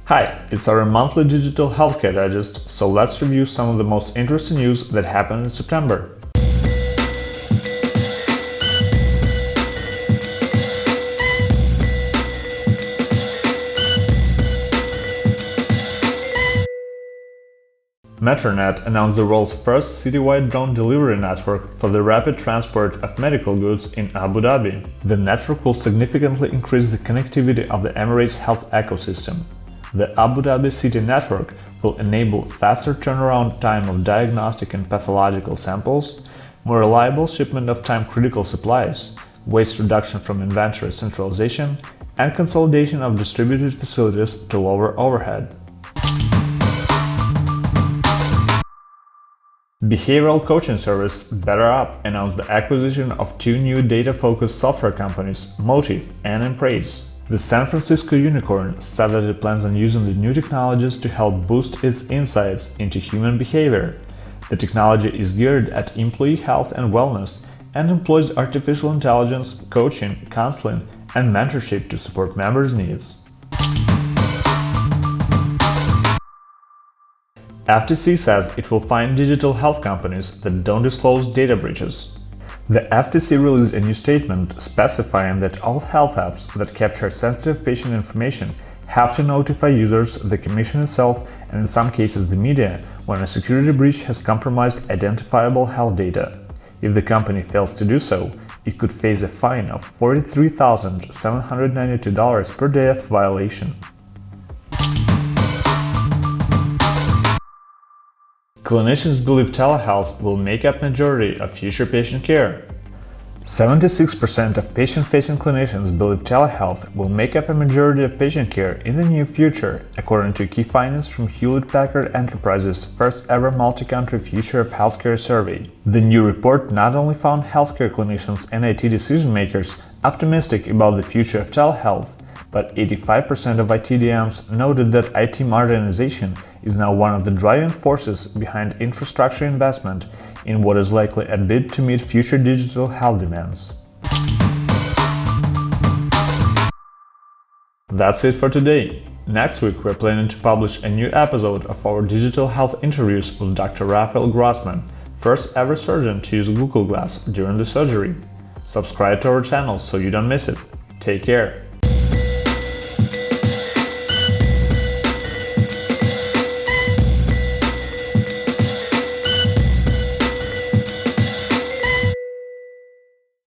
Hi, it's our monthly digital healthcare digest, so let's review some of the most interesting news that happened in September. Matternet announced the world's first citywide drone delivery network for the rapid transport of medical goods in Abu Dhabi. The network will significantly increase the connectivity of the Emirates health ecosystem. The Abu Dhabi City Network will enable faster turnaround time of diagnostic and pathological samples, more reliable shipment of time-critical supplies, waste reduction from inventory centralization, and consolidation of distributed facilities to lower overhead. Behavioral coaching service BetterUp announced the acquisition of two new data-focused software companies, Motive and Impraise. The San Francisco unicorn said that it plans on using the new technologies to help boost its insights into human behavior. The technology is geared at employee health and wellness and employs artificial intelligence, coaching, counseling, and mentorship to support members' needs. FTC says it will fine digital health companies that don't disclose data breaches. The FTC released a new statement specifying that all health apps that capture sensitive patient information have to notify users, the Commission itself, and in some cases the media, when a security breach has compromised identifiable health data. If the company fails to do so, it could face a fine of $43,792 per day of violation. Clinicians believe telehealth will make up majority of future patient care. 76% of patient-facing clinicians believe telehealth will make up a majority of patient care in the near future, according to key findings from Hewlett Packard Enterprise's first-ever multi-country Future of Healthcare survey. The new report not only found healthcare clinicians and IT decision-makers optimistic about the future of telehealth, but 85% of ITDMs noted that IT modernization is now one of the driving forces behind infrastructure investment in what is likely a bid to meet future digital health demands. That's it for today. Next week we're planning to publish a new episode of our digital health interviews with Dr. Raphael Grossman, first ever surgeon to use Google Glass during the surgery. Subscribe to our channel so you don't miss it. Take care.